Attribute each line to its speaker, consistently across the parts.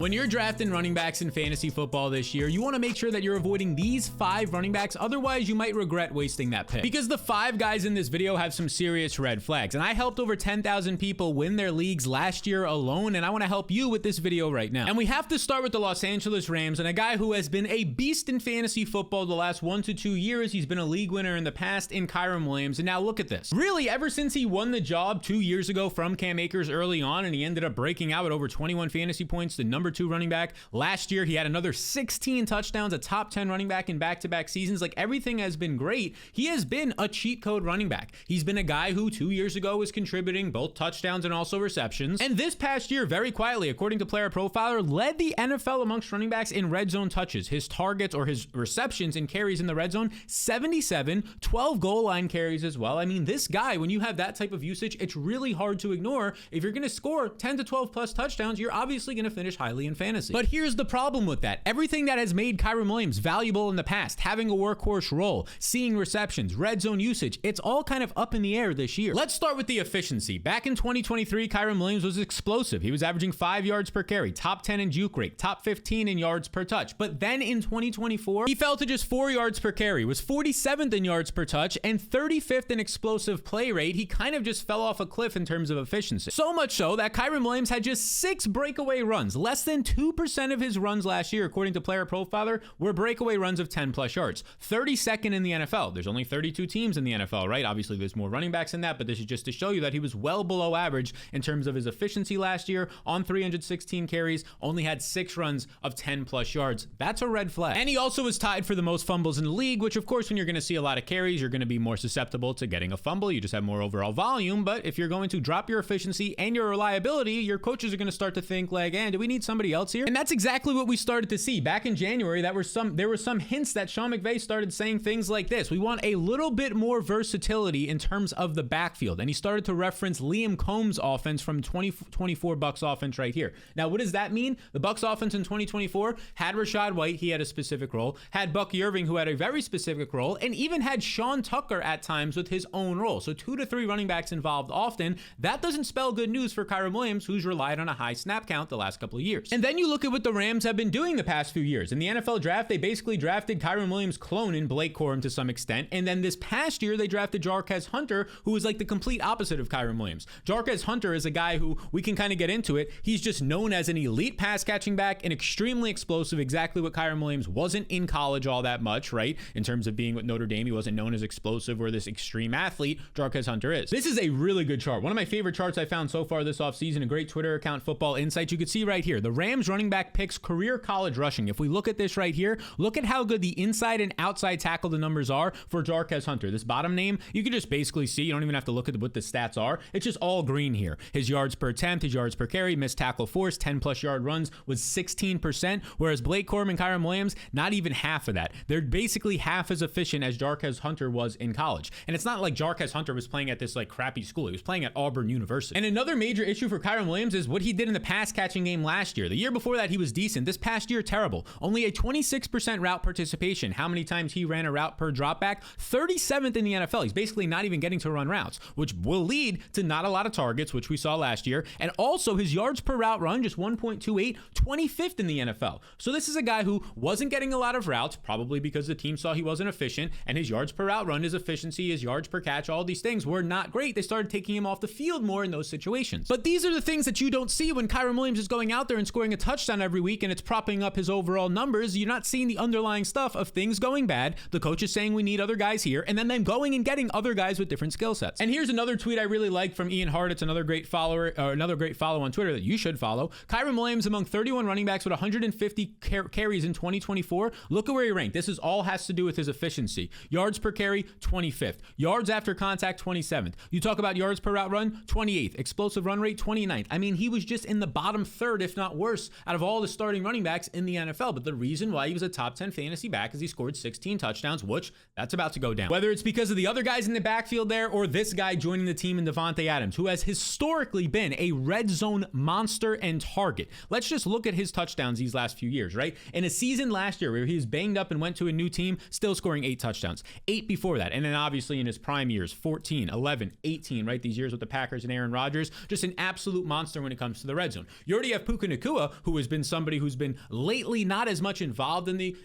Speaker 1: When you're drafting running backs in fantasy football this year, you want to make sure that you're avoiding these 5 running backs, otherwise you might regret wasting that pick. Because the 5 guys in this video have some serious red flags, and I helped over 10,000 people win their leagues last year alone, and I want to help you with this video right now. And we have to start with the Los Angeles Rams and a guy who has been a beast in fantasy football the last 1 to 2 years. He's been a league winner in the past in Kyren Williams, and now look at this. Really, ever since he won the job 2 years ago from Cam Akers early on, and he ended up breaking out at over 21 fantasy points, the number 2 running back. Last year, he had another 16 touchdowns, a top 10 running back in back-to-back seasons. Like, everything has been great. He has been a cheat code running back. He's been a guy who 2 years ago was contributing both touchdowns and also receptions. And this past year, very quietly, according to Player Profiler, led the NFL amongst running backs in red zone touches. His targets or his receptions and carries in the red zone, 77, 12 goal line carries as well. I mean, this guy, when you have that type of usage, it's really hard to ignore. If you're going to score 10 to 12 plus touchdowns, you're obviously going to finish highly in fantasy. But here's the problem with that. Everything that has made Kyren Williams valuable in the past, having a workhorse role, seeing receptions, red zone usage, it's all kind of up in the air this year. Let's start with the efficiency. Back in 2023, Kyren Williams was explosive. He was averaging 5 yards per carry, top 10 in juke rate, top 15 in yards per touch. But then in 2024, he fell to just 4 yards per carry, was 47th in yards per touch, and 35th in explosive play rate. He kind of just fell off a cliff in terms of efficiency. So much so that Kyren Williams had just 6 breakaway runs, less than 2% of his runs last year, according to Player Profiler, were breakaway runs of 10 plus yards. 32nd in the NFL. There's only 32 teams in the NFL, right? Obviously, there's more running backs than that, but this is just to show you that he was well below average in terms of his efficiency last year. On 316 carries, only had 6 runs of 10 plus yards. That's a red flag. And he also was tied for the most fumbles in the league, which of course, when you're going to see a lot of carries, you're going to be more susceptible to getting a fumble. You just have more overall volume. But if you're going to drop your efficiency and your reliability, your coaches are going to start to think like, do we need somebody else here? And that's exactly what we started to see back in January. There were some hints that Sean McVay started saying things like this. We want a little bit more versatility in terms of the backfield. And he started to reference Liam Combs' offense from 2024 Bucs offense right here. Now, what does that mean? The Bucs offense in 2024 had Rachaad White. He had a specific role. Had Bucky Irving, who had a very specific role, and even had Sean Tucker at times with his own role. So 2 to 3 running backs involved often. That doesn't spell good news for Kyren Williams, who's relied on a high snap count the last couple of years. And then you look at what the Rams have been doing the past few years. In the NFL draft, they basically drafted Kyren Williams' clone in Blake Corum to some extent. And then this past year, they drafted Jarquez Hunter, who is like the complete opposite of Kyren Williams. Jarquez Hunter is a guy who, we can kind of get into it, he's just known as an elite pass catching back and extremely explosive, exactly what Kyren Williams wasn't in college all that much, right? In terms of being with Notre Dame, he wasn't known as explosive or this extreme athlete. Jarquez Hunter is. This is a really good chart. One of my favorite charts I found so far this offseason, a great Twitter account, Football Insights. You could see right here, the Rams running back picks career college rushing. If we look at this right here, look at how good the inside and outside tackle the numbers are for Jarquez Hunter. This bottom name, you can just basically see, you don't even have to look at what the stats are. It's just all green here. His yards per attempt, his yards per carry, missed tackle force, 10 plus yard runs was 16%, whereas Blake Corum and Kyren Williams, not even half of that. They're basically half as efficient as Jarquez Hunter was in college. And it's not like Jarquez Hunter was playing at this like crappy school. He was playing at Auburn University. And another major issue for Kyren Williams is what he did in the pass catching game last year. The year before that, he was decent. This past year, terrible. Only a 26% route participation. How many times he ran a route per dropback? 37th in the NFL. He's basically not even getting to run routes, which will lead to not a lot of targets, which we saw last year. And also his yards per route run, just 1.28, 25th in the NFL. So this is a guy who wasn't getting a lot of routes, probably because the team saw he wasn't efficient, and his yards per route run, his efficiency, his yards per catch, all these things were not great. They started taking him off the field more in those situations. But these are the things that you don't see when Kyren Williams is going out there and scoring a touchdown every week, and it's propping up his overall numbers. You're not seeing the underlying stuff of things going bad. The coach is saying we need other guys here, and then them going and getting other guys with different skill sets. And here's another tweet I really like from Ian Hart. It's another great follower, or another great follow on Twitter that you should follow. Kyren Williams among 31 running backs with 150 carries in 2024. Look at where he ranked. This is all has to do with his efficiency. Yards per carry, 25th. Yards after contact, 27th. You talk about yards per route run, 28th. Explosive run rate, 29th. I mean, he was just in the bottom third, if not worse, out of all the starting running backs in the NFL. But the reason why he was a top 10 fantasy back is he scored 16 touchdowns, which that's about to go down. Whether it's because of the other guys in the backfield there or this guy joining the team in Davante Adams, who has historically been a red zone monster and target. Let's just look at his touchdowns these last few years, right? In a season last year where he was banged up and went to a new team, still scoring 8 touchdowns. 8 before that. And then obviously in his prime years, 14, 11, 18, right? These years with the Packers and Aaron Rodgers, just an absolute monster when it comes to the red zone. You already have Puka Nacua Nacua, who has been somebody who's been lately not as much involved in the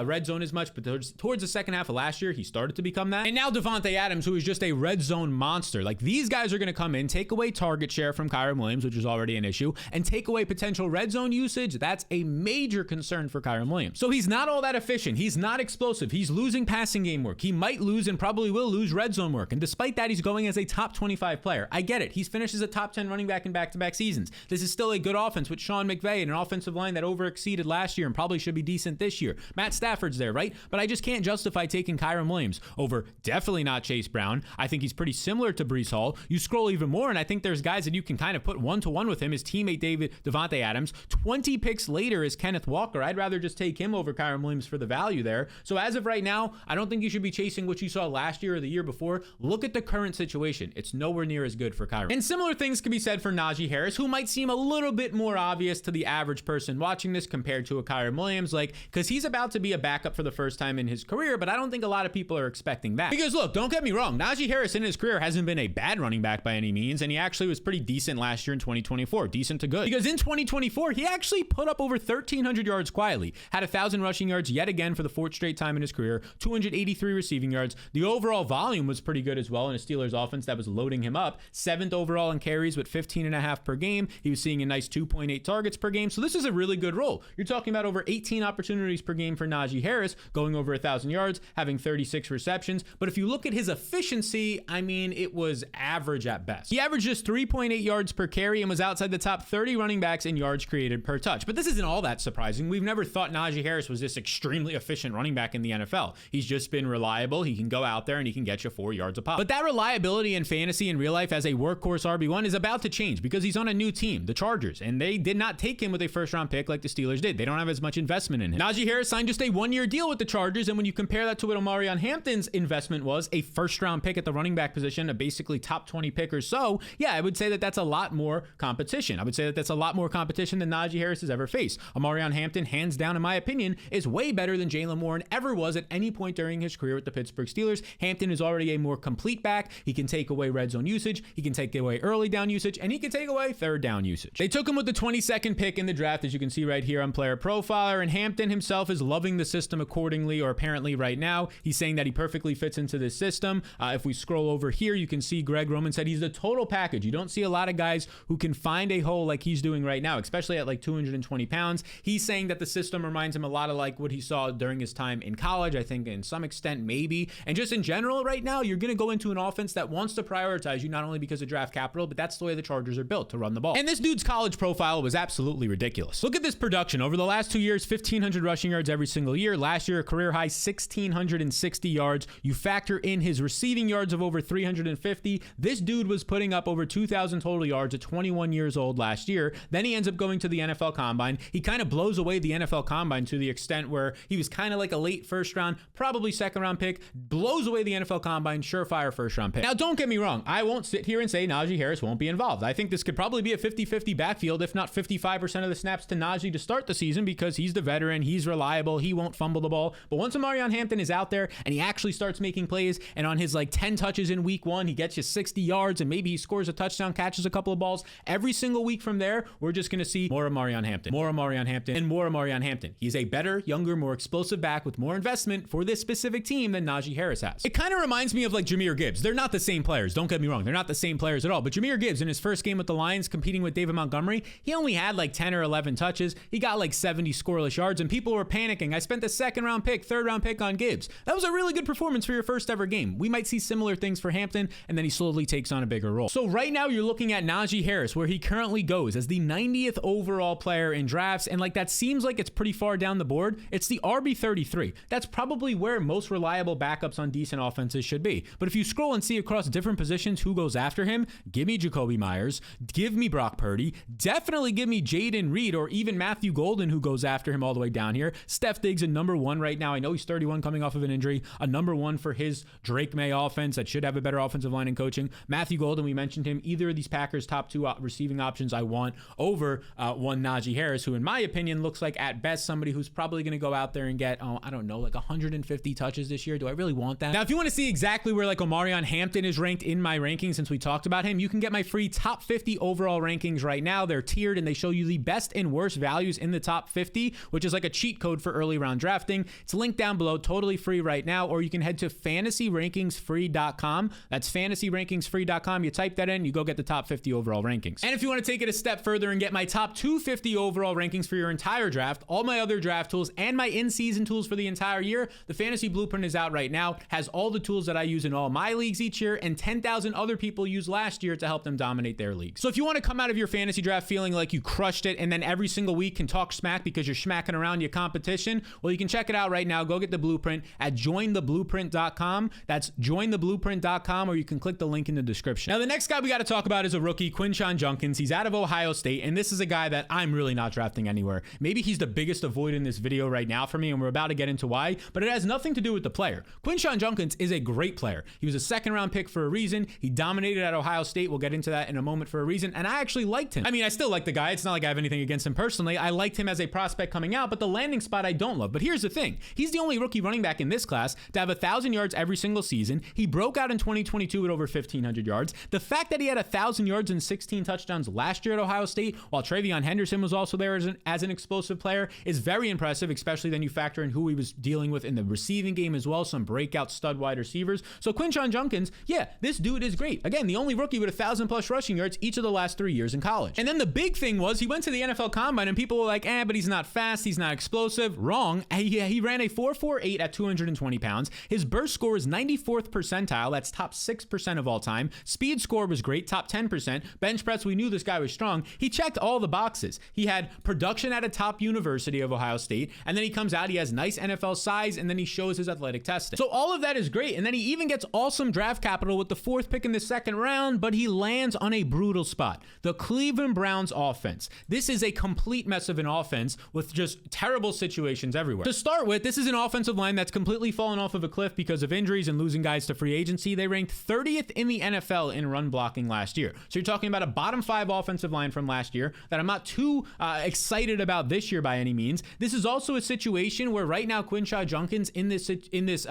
Speaker 1: red zone as much, but towards the second half of last year, he started to become that. And now Davante Adams, who is just a red zone monster. Like, these guys are going to come in, take away target share from Kyren Williams, which is already an issue, and take away potential red zone usage. That's a major concern for Kyren Williams. So he's not all that efficient. He's not explosive. He's losing passing game work. He might lose and probably will lose red zone work. And despite that, he's going as a top 25 player. I get it. He's finished as a top 10 running back in back-to-back seasons. This is still a good offense with Sean McVay and an offensive line that overexceeded last year and probably should be decent this year. Matt Stafford's there, right? But I just can't justify taking Kyren Williams over definitely not Chase Brown. I think he's pretty similar to Breece Hall. You scroll even more, and I think there's guys that you can kind of put one-to-one with him. His teammate Davante Adams. 20 picks later is Kenneth Walker. I'd rather just take him over Kyren Williams for the value there. So as of right now, I don't think you should be chasing what you saw last year or the year before. Look at the current situation. It's nowhere near as good for Kyren. And similar things can be said for Najee Harris, who might seem a little bit more obvious to the average person watching this compared to a Kyren Williams, because he's about to be a backup for the first time in his career, but I don't think a lot of people are expecting that. Because look, don't get me wrong, Najee Harris in his career hasn't been a bad running back by any means, and he actually was pretty decent last year in 2024, decent to good. Because in 2024, he actually put up over 1,300 yards quietly, had 1,000 rushing yards yet again for the fourth straight time in his career, 283 receiving yards. The overall volume was pretty good as well in a Steelers offense that was loading him up. 7th overall in carries with 15.5 per game. He was seeing a nice 2.8 targets per game. So this is a really good role. You're talking about over 18 opportunities per game for Najee Harris, going over 1,000 yards, having 36 receptions. But if you look at his efficiency, I mean, it was average at best. He averaged just 3.8 yards per carry and was outside the top 30 running backs in yards created per touch. But this isn't all that surprising. We've never thought Najee Harris was this extremely efficient running back in the NFL. He's just been reliable. He can go out there and he can get you 4 yards a pop. But that reliability in fantasy in real life as a workhorse RB1 is about to change because he's on a new team, the Chargers, and they did not take him with a first-round pick like the Steelers did. They don't have as much investment in him. Najee Harris signed just a 1-year deal with the Chargers, and when you compare that to what Omarion Hampton's investment was, a first-round pick at the running back position, a basically top 20 pick or so, yeah, I would say that that's a lot more competition. I would say that that's a lot more competition than Najee Harris has ever faced. Omarion Hampton, hands down, in my opinion, is way better than Jaylen Warren ever was at any point during his career with the Pittsburgh Steelers. Hampton is already a more complete back. He can take away red zone usage, he can take away early down usage, and he can take away third down usage. They took him with the 22nd pick in the draft, as you can see right here on Player Profiler, and Hampton himself is loving the system accordingly, or apparently right now. He's saying that he perfectly fits into this system. If we scroll over here, you can see Greg Roman said he's the total package. You don't see a lot of guys who can find a hole like he's doing right now, especially at like 220 pounds. He's saying that the system reminds him a lot of like what he saw during his time in college, I think in some extent maybe. And just in general right now, you're going to go into an offense that wants to prioritize you, not only because of draft capital, but that's the way the Chargers are built, to run the ball. And this dude's college profile was absolutely ridiculous. Look at this production. Over the last 2 years, 1,500 rushing yards every single year. Last year, a career high 1,660 yards. You factor in his receiving yards of over 350. This dude was putting up over 2,000 total yards at 21 years old last year. Then he ends up going to the NFL Combine. He kind of blows away the NFL Combine to the extent where he was kind of like a late first round, probably second round pick, blows away the NFL Combine, surefire first round pick. Now, don't get me wrong. I won't sit here and say Najee Harris won't be involved. I think this could probably be a 50-50 backfield, if not 55% of the snaps to Najee to start the season, because he's the veteran, he's reliable, he won't fumble the ball. But once Omarion Hampton is out there and he actually starts making plays, and on his like 10 touches in week 1, he gets you 60 yards and maybe he scores a touchdown, catches a couple of balls, every single week from there, we're just going to see more Omarion Hampton, more Omarion Hampton, and more Omarion Hampton. He's a better, younger, more explosive back with more investment for this specific team than Najee Harris has. It kind of reminds me of like Jahmyr Gibbs. They're not the same players. Don't get me wrong. They're not the same players at all. But Jahmyr Gibbs, in his first game with the Lions competing with David Montgomery, he only had like 10 or 11 touches. He got like 70 scoreless yards and people were panicking. I spent the second round pick, third round pick on Gibbs. That was a really good performance for your first ever game. We might see similar things for Hampton, and then he slowly takes on a bigger role. So right now you're looking at Najee Harris, where he currently goes as the 90th overall player in drafts. And like that seems like it's pretty far down the board. It's the RB33. That's probably where most reliable backups on decent offenses should be. But if you scroll and see across different positions who goes after him, give me Jacoby Myers, give me Brock Purdy, definitely give me Jaden Reed or even Matthew Golden, who goes after him all the way down here. Steph Diggs, a number 1 right now. I know he's 31 coming off of an injury, a number 1 for his Drake May offense that should have a better offensive line and coaching. Matthew Golden, we mentioned him. Either of these Packers top 2 receiving options I want over one Najee Harris, who in my opinion looks like at best somebody who's probably going to go out there and get, I don't know, like 150 touches this year. Do I really want that? Now, if you want to see exactly where like Omarion Hampton is ranked in my rankings, since we talked about him, you can get my free top 50 overall rankings right now. They're tiered and they show you the best and worst values in the top 50, which is like a cheat code for early round drafting. It's linked down below, totally free right now, or you can head to fantasyrankingsfree.com. That's fantasyrankingsfree.com. You type that in, you go get the top 50 overall rankings. And if you want to take it a step further and get my top 250 overall rankings for your entire draft, all my other draft tools, and my in-season tools for the entire year, the Fantasy Blueprint is out right now. Has all the tools that I use in all my leagues each year and 10,000 other people used last year to help them dominate their leagues. So if you want to come out of your fantasy draft feeling like you crushed it and then every single week can talk smack because you're smacking around your competition, well, you can check it out right now. Go get the blueprint at jointheblueprint.com. That's jointheblueprint.com, or you can click the link in the description. Now, the next guy we got to talk about is a rookie, Quinshon Judkins. He's out of Ohio State, and this is a guy that I'm really not drafting anywhere. Maybe he's the biggest avoid in this video right now for me, and we're about to get into why, but it has nothing to do with the player. Quinshon Judkins is a great player. He was a second-round pick for a reason. He dominated at Ohio State. We'll get into that in a moment for a reason, and I actually liked him. I mean, I still like the guy. It's not like I have anything against him personally. I liked him as a prospect coming out, but the landing spot I don't love. But here's the thing. He's the only rookie running back in this class to have 1,000 yards every single season. He broke out in 2022 with over 1,500 yards. The fact that he had 1,000 yards and 16 touchdowns last year at Ohio State, while TreVeyon Henderson was also there as an explosive player, is very impressive, especially then you factor in who he was dealing with in the receiving game as well, some breakout stud wide receivers. So Quinshon Judkins, yeah, this dude is great. Again, the only rookie with 1,000+ rushing yards each of the last 3 years in college. And then the big thing was he went to the NFL Combine and people were like, but he's not fast, he's not explosive. Wrong. He ran a 4.48 at 220 pounds. His burst score is 94th percentile. That's top 6% of all time. Speed score was great, top 10%. Bench press, we knew this guy was strong. He checked all the boxes. He had production at a top university of Ohio State, and then he comes out, he has nice NFL size, and then he shows his athletic testing. So all of that is great, and then he even gets awesome draft capital with the 4th pick in the 2nd round, but he lands on a brutal spot. The Cleveland Browns offense. This is a complete mess of an offense with just terrible situations everywhere. To start with, this is an offensive line that's completely fallen off of a cliff because of injuries and losing guys to free agency. They ranked 30th in the NFL in run blocking last year. So you're talking about a bottom 5 offensive line from last year that I'm not too excited about this year by any means. This is also a situation where right now Quinshon Judkins in this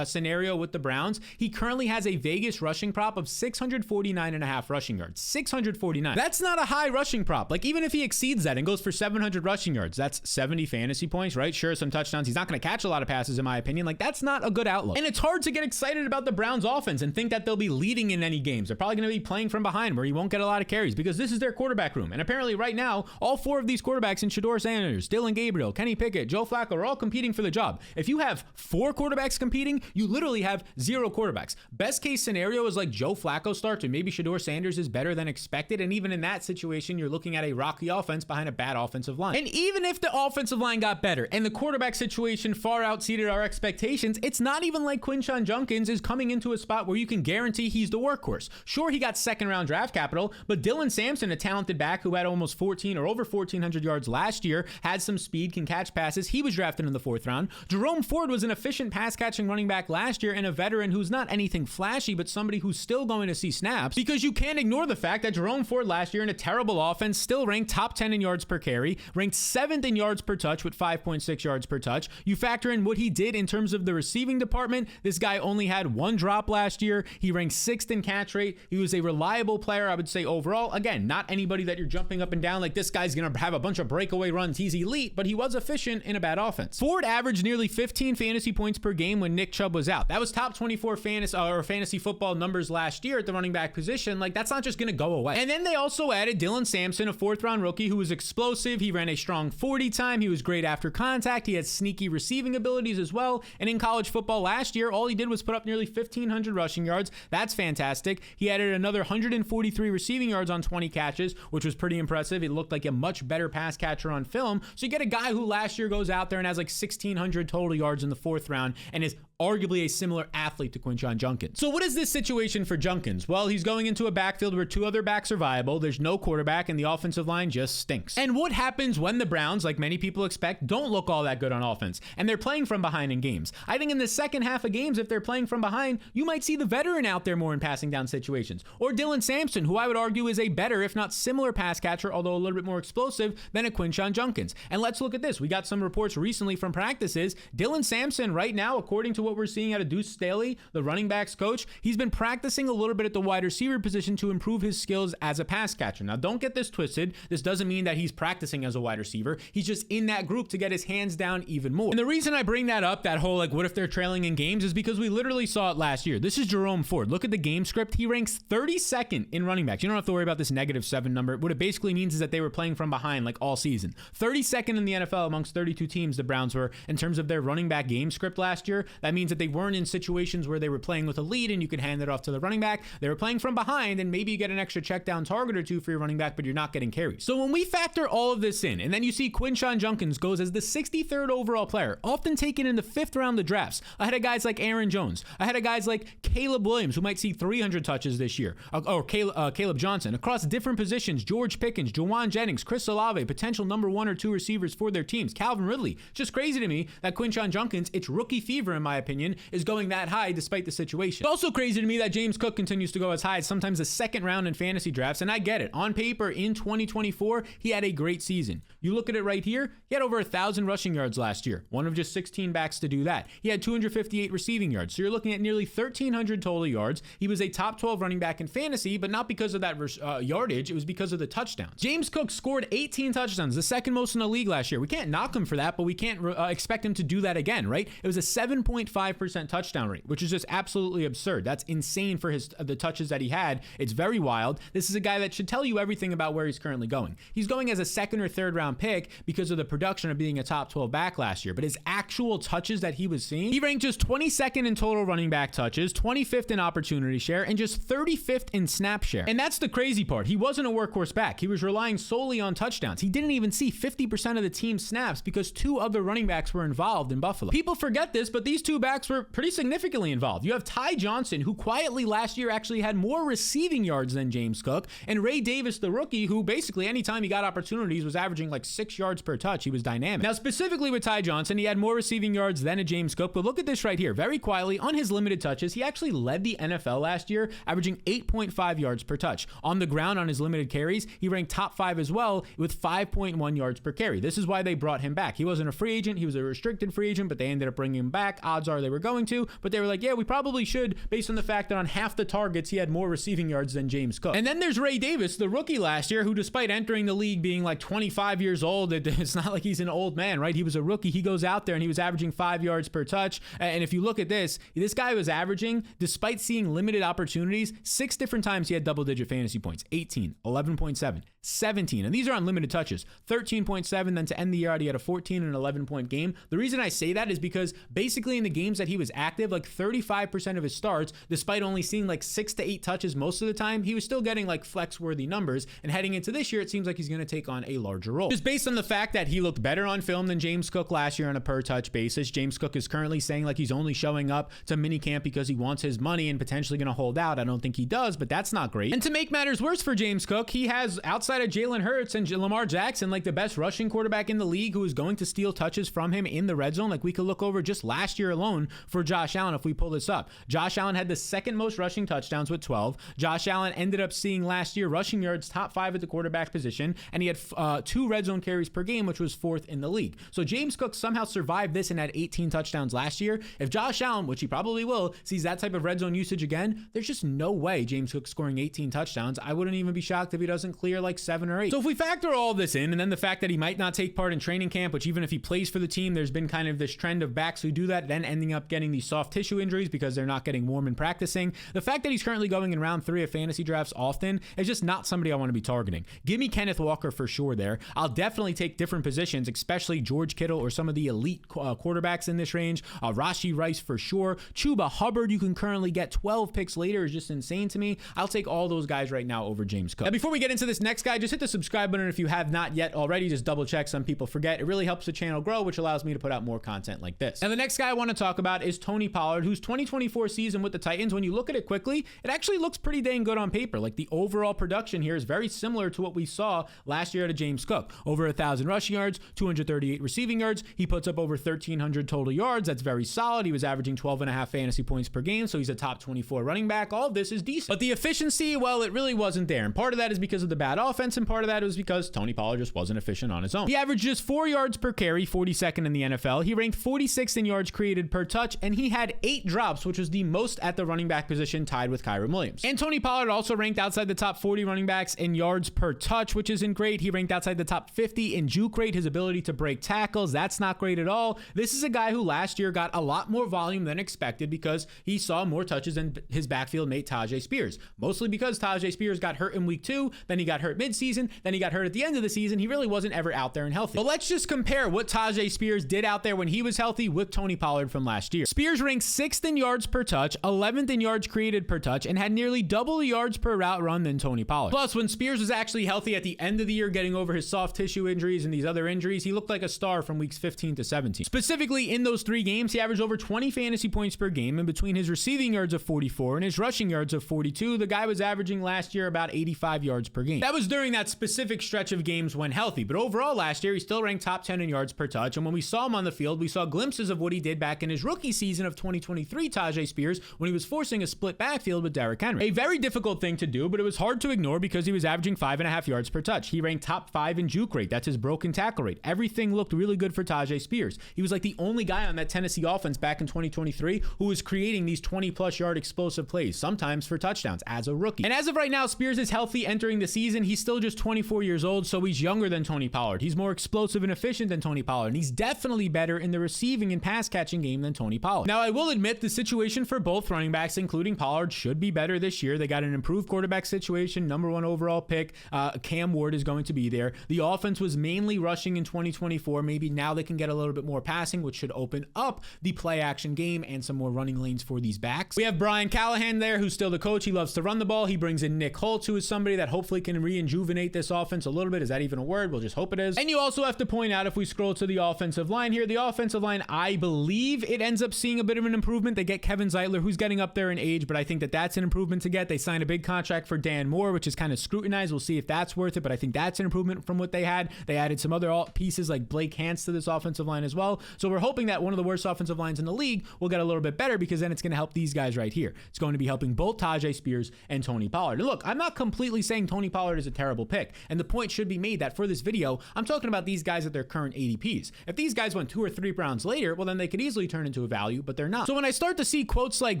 Speaker 1: scenario with the Browns, he currently has a Vegas rushing prop of 649.5 rushing yards. 649. That's not a high rushing prop. Like, even if he exceeds that and goes for 700 rushing yards, that's 70 fantasy points, right? Sure, some touchdowns. He's not going to catch a lot of passes, in my opinion. Like, that's not a good outlook. And it's hard to get excited about the Browns offense and think that they'll be leading in any games. They're probably going to be playing from behind where he won't get a lot of carries because this is their quarterback room. And apparently right now, all 4 of these quarterbacks in Shedeur Sanders, Dillon Gabriel, Kenny Pickett, Joe Flacco are all competing for the job. If you have 4 quarterbacks competing, you literally have 0 quarterbacks. Best case scenario is like Joe Flacco starts and maybe Shedeur Sanders is better than expected. And even in that situation, you're looking at a rocky offense behind a bad offensive line. And even if the offensive line got better and the quarterback situation far exceeded our expectations, it's not even like Quinshon Judkins is coming into a spot where you can guarantee he's the workhorse. Sure, he got 2nd round draft capital, but Dylan Sampson, a talented back who had almost 14 or over 1,400 yards last year, had some speed, can catch passes. He was drafted in the 4th round. Jerome Ford was an efficient pass catching running back last year and a veteran who's not anything flashy, but somebody who's still going to see snaps, because you can't ignore the fact that Jerome Ford last year in a terrible offense still ranked top 10 in yards per carry, ranked 7th in yards per touch with 5.6 yards per touch. You factor in what he did in terms of the receiving department. This guy only had 1 drop last year. He ranked 6th in catch rate. He was a reliable player, I would say, overall. Again, not anybody that you're jumping up and down like this guy's going to have a bunch of breakaway runs. He's elite, but he was efficient in a bad offense. Ford averaged nearly 15 fantasy points per game when Nick Chubb was out. That was top 24 fantasy football numbers last year at the running back position. Like, that's not just going to go away. And then they also added Dylan Sampson, a 4th round rookie who was explosive. He ran a strong 40 time. He was great after contact. He had sneaky receiving abilities as well. And in college football last year, all he did was put up nearly 1,500 rushing yards. That's fantastic. He added another 143 receiving yards on 20 catches, which was pretty impressive. It looked like a much better pass catcher on film. So you get a guy who last year goes out there and has like 1,600 total yards in the 4th round and is arguably a similar athlete to Quinshon Judkins. So what is this situation for Judkins? Well, he's going into a backfield where 2 other backs are viable. There's no quarterback and the offensive line just stinks. And what happens when the Browns, like many people expect, don't look all that good on offense and they're playing from behind in games? I think in the second half of games, if they're playing from behind, you might see the veteran out there more in passing down situations. Or Dylan Sampson, who I would argue is a better, if not similar pass catcher, although a little bit more explosive than a Quinshon Judkins. And let's look at this. We got some reports recently from practices. Dylan Sampson right now, according to what we're seeing out of Deuce Staley, the running backs coach. He's been practicing a little bit at the wide receiver position to improve his skills as a pass catcher. Now, don't get this twisted. This doesn't mean that he's practicing as a wide receiver. He's just in that group to get his hands down even more. And the reason I bring that up, that whole like, what if they're trailing in games, is because we literally saw it last year. This is Jerome Ford. Look at the game script. He ranks 32nd in running backs. You don't have to worry about this -7 number. What it basically means is that they were playing from behind like all season. 32nd in the NFL amongst 32 teams, the Browns were, in terms of their running back game script last year. That means that they weren't in situations where they were playing with a lead and you could hand it off to the running back. They were playing from behind, and maybe you get an extra check down target or two for your running back, but you're not getting carries. So when we factor all of this in, and then you see Quinshon Judkins goes as the 63rd overall player, often taken in the 5th round of drafts, ahead of guys like Aaron Jones, ahead of guys like Caleb Williams, who might see 300 touches this year, or Caleb Johnson, across different positions, George Pickens, Jawan Jennings, Chris Olave, potential number 1 or 2 receivers for their teams, Calvin Ridley. Just crazy to me that Quinshon Judkins, it's rookie fever in my opinion, is going that high despite the situation. It's also crazy to me that James Cook continues to go as high as sometimes the 2nd round in fantasy drafts, and I get it. On paper, in 2024, he had a great season. You look at it right here, he had over 1,000 rushing yards last year, one of just 16 backs to do that. He had 258 receiving yards, so you're looking at nearly 1,300 total yards. He was a top 12 running back in fantasy, but not because of that yardage, it was because of the touchdowns. James Cook scored 18 touchdowns, the 2nd most in the league last year. We can't knock him for that, but we can't expect him to do that again, right? It was a 7.5% touchdown rate, which is just absolutely absurd. That's insane for the touches that he had. It's very wild. This is a guy that should tell you everything about where he's currently going. He's going as a 2nd or 3rd round pick because of the production of being a top 12 back last year, but his actual touches that he was seeing, he ranked just 22nd in total running back touches, 25th in opportunity share, and just 35th in snap share. And that's the crazy part. He wasn't a workhorse back. He was relying solely on touchdowns. He didn't even see 50% of the team's snaps because 2 other running backs were involved in Buffalo. People forget this, but these 2 backs were pretty significantly involved. You have Ty Johnson, who quietly last year actually had more receiving yards than James Cook, and Ray Davis, the rookie, who basically anytime he got opportunities was averaging like 6 yards per touch. He was dynamic. Now, specifically with Ty Johnson, he had more receiving yards than a James Cook, but look at this right here. Very quietly, on his limited touches, he actually led the NFL last year, averaging 8.5 yards per touch. On the ground, on his limited carries, he ranked top 5 as well with 5.1 yards per carry. This is why they brought him back. He wasn't a free agent. He was a restricted free agent, but they ended up bringing him back. Odds are they were going to, but they were like, yeah, we probably should, based on the fact that on half the targets, he had more receiving yards than James Cook. And then there's Ray Davis, the rookie last year, who despite entering the league being like 25 years old, it's not like he's an old man, right? He was a rookie. He goes out there and he was averaging 5 yards per touch. And if you look at this guy was averaging, despite seeing limited opportunities, 6 different times he had double-digit fantasy points. 18, 11.7, 17. And these are on limited touches. 13.7, then to end the year, he had a 14 and 11-point game. The reason I say that is because basically in the games that he was active, like 35% of his starts, despite only seeing like 6 to 8 touches most of the time, he was still getting like flex-worthy numbers. And heading into this year, it seems like he's going to take on a larger role. Just based on the fact that he looked better on film than James Cook last year on a per-touch basis. James Cook is currently saying like he's only showing up to minicamp because he wants his money and potentially going to hold out. I don't think he does, but that's not great. And to make matters worse for James Cook, he has, outside of Jalen Hurts and Lamar Jackson, like the best rushing quarterback in the league who is going to steal touches from him in the red zone. Like we could look over just last year alone for Josh Allen if we pull this up. Josh Allen had the 2nd most rushing touchdowns with 12. Josh Allen ended up seeing last year rushing yards top 5 at the quarterback position, and he had 2 red zone carries per game, which was 4th in the league. So James Cook somehow survived this and had 18 touchdowns last year. If Josh Allen, which he probably will, sees that type of red zone usage again, there's just no way James Cook scoring 18 touchdowns. I wouldn't even be shocked if he doesn't clear like 7 or 8. So if we factor all this in, and then the fact that he might not take part in training camp, which even if he plays for the team, there's been kind of this trend of backs who do that, then ending up getting these soft tissue injuries because they're not getting warm and practicing. The fact that he's currently going in round 3 of fantasy drafts often is just not somebody I want to be targeting. Give me Kenneth Walker for sure there. I'll definitely take different positions, especially George Kittle or some of the elite quarterbacks in this range. Rashee Rice for sure. Chuba Hubbard, you can currently get 12 picks later, is just insane to me. I'll take all those guys right now over James Cook. Now, before we get into this next guy, just hit the subscribe button if you have not yet already. Just double check. Some people forget. It really helps the channel grow, which allows me to put out more content like this. And the next guy I want to talk about is Tony Pollard, whose 2024 season with the Titans, when you look at it quickly, it actually looks pretty dang good on paper. Like the overall production here is very similar to what we saw last year out of James Cook. Over 1,000 rushing yards, 238 receiving yards. He puts up over 1,300 total yards. That's very solid. He was averaging 12.5 fantasy points per game, so he's a top 24 running back. All of this is decent. But the efficiency, well, it really wasn't there. And part of that is because of the bad offense, and part of that was because Tony Pollard just wasn't efficient on his own. He averaged just 4 yards per carry, 42nd in the NFL. He ranked 46th in yards created per touch, and he had 8 drops, which was the most at the running back position, tied with Kyren Williams. And Tony Pollard also ranked outside the top 40 running backs in yards per touch, which isn't great. He ranked outside the top 50 in juke rate, his ability to break tackles. That's not great at all. This is a guy who last year got a lot more volume than expected because he saw more touches than his backfield mate Tyjae Spears. Mostly because Tyjae Spears got hurt in week 2, then he got hurt midseason, then he got hurt at the end of the season. He really wasn't ever out there and healthy. But let's just compare what Tyjae Spears did out there when he was healthy with Tony Pollard from last year. Spears ranked 6th in yards per touch, 11th in yards created per touch, and had nearly double the yards per route run than Tony Pollard. Plus, when Spears was actually healthy at the end of the year, getting over his soft tissue injuries and these other injuries, he looked like a star from weeks 15 to 17. Specifically, in those 3 games, he averaged over 20 fantasy points per game, and between his receiving yards of 44 and his rushing yards of 42, the guy was averaging last year about 85 yards per game. That was during that specific stretch of games when healthy, but overall last year, he still ranked top 10 in yards per touch, and when we saw him on the field, we saw glimpses of what he did back in his rookie season of 2023, Tyjae Spears, when he was forcing a split backfield with Derrick Henry. A very difficult thing to do, but it was hard to ignore because he was averaging 5.5 yards per touch. He ranked top 5 in juke rate. That's his broken tackle rate. Everything looked really good for Tyjae Spears. He was like the only guy on that Tennessee offense back in 2023 who was creating these 20-plus yard explosive plays, sometimes for touchdowns as a rookie. And as of right now, Spears is healthy entering the season. He's still just 24 years old, so he's younger than Tony Pollard. He's more explosive and efficient than Tony Pollard, and he's definitely better in the receiving and pass catching game than Tony Pollard. Now, I will admit the situation for both running backs, including Pollard, should be better this year. They got an improved quarterback situation, number 1 overall pick. Cam Ward is going to be there. The offense was mainly rushing in 2024. Maybe now they can get a little bit more passing, which should open up the play action game and some more running lanes for these backs. We have Brian Callahan there, who's still the coach. He loves to run the ball. He brings in Nick Holtz, who is somebody that hopefully can rejuvenate this offense a little bit. Is that even a word? We'll just hope it is. And you also have to point out, if we scroll to the offensive line here, the offensive line, I believe it ends up seeing a bit of an improvement. They get Kevin Zeitler, who's getting up there in age, but I think that that's an improvement to get. They signed a big contract for Dan Moore, which is kind of scrutinized. We'll see if that's worth it, but I think that's an improvement from what they had. They added some other pieces like Blake Hance to this offensive line as well. So we're hoping that one of the worst offensive lines in the league will get a little bit better, because then it's going to help these guys right here. It's going to be helping both Tyjae Spears and Tony Pollard. And look, I'm not completely saying Tony Pollard is a terrible pick, and the point should be made that for this video, I'm talking about these guys at their current ADPs. If these guys went 2 or 3 rounds later, well, then they could easily turn into a value, but they're not. So when I start to see quotes like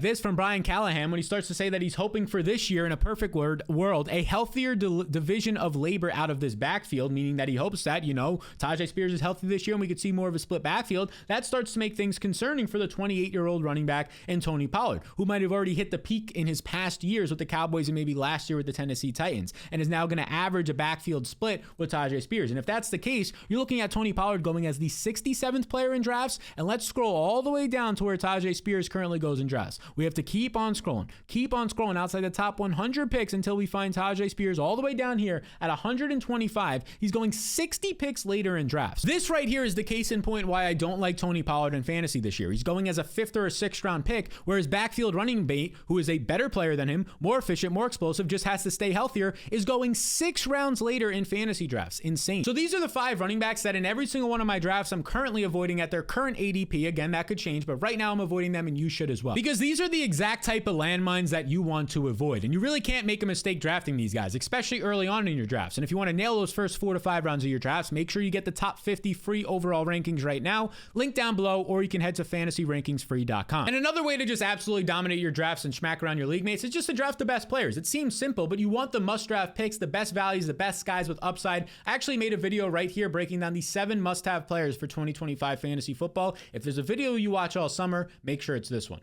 Speaker 1: this from Brian Callahan, when he starts to say that he's hoping for this year, in a perfect world, a healthier division of labor out of this backfield, meaning that he hopes that, Tyjae Spears is healthy this year and we could see more of a split backfield, that starts to make things concerning for the 28-year-old running back and Tony Pollard, who might have already hit the peak in his past years with the Cowboys and maybe last year with the Tennessee Titans, and is now going to average a backfield split with Tyjae Spears. And if that's the case, you're looking at Tony Pollard going as the 67th player in drafts, and let's scroll all the way down to where Tyjae Spears currently goes in drafts. We have to keep on scrolling outside the top 100 picks until we find Tyjae Spears all the way down here at 125. He's going 60 picks later in drafts. This right here is the case in point why I don't like Tony Pollard in fantasy this year. He's going as a 5th or a 6th round pick, whereas backfield running bait, who is a better player than him, more efficient, more explosive, just has to stay healthier, is going 6 rounds later in fantasy drafts. Insane. So these are the 5 running backs that in every single one of my drafts I'm currently avoiding at their current ADP. Again, that could change, but right now I'm avoiding them, and you should as well, because these are the exact type of landmines that you want to avoid, and you really can't make a mistake drafting these guys, especially early on in your drafts. And if you want to nail those first 4 to 5 rounds of your drafts, make sure you get the top 50 free overall rankings right now. Link down below, or you can head to fantasyrankingsfree.com. And another way to just absolutely dominate your drafts and smack around your league mates is just to draft the best players. It seems simple, but you want the must-draft picks, the best values, the best guys with upside. I actually made a video right here breaking down the 7 must-have players for 2025 fantasy football. If there's a video you watch all summer, make sure it's this one.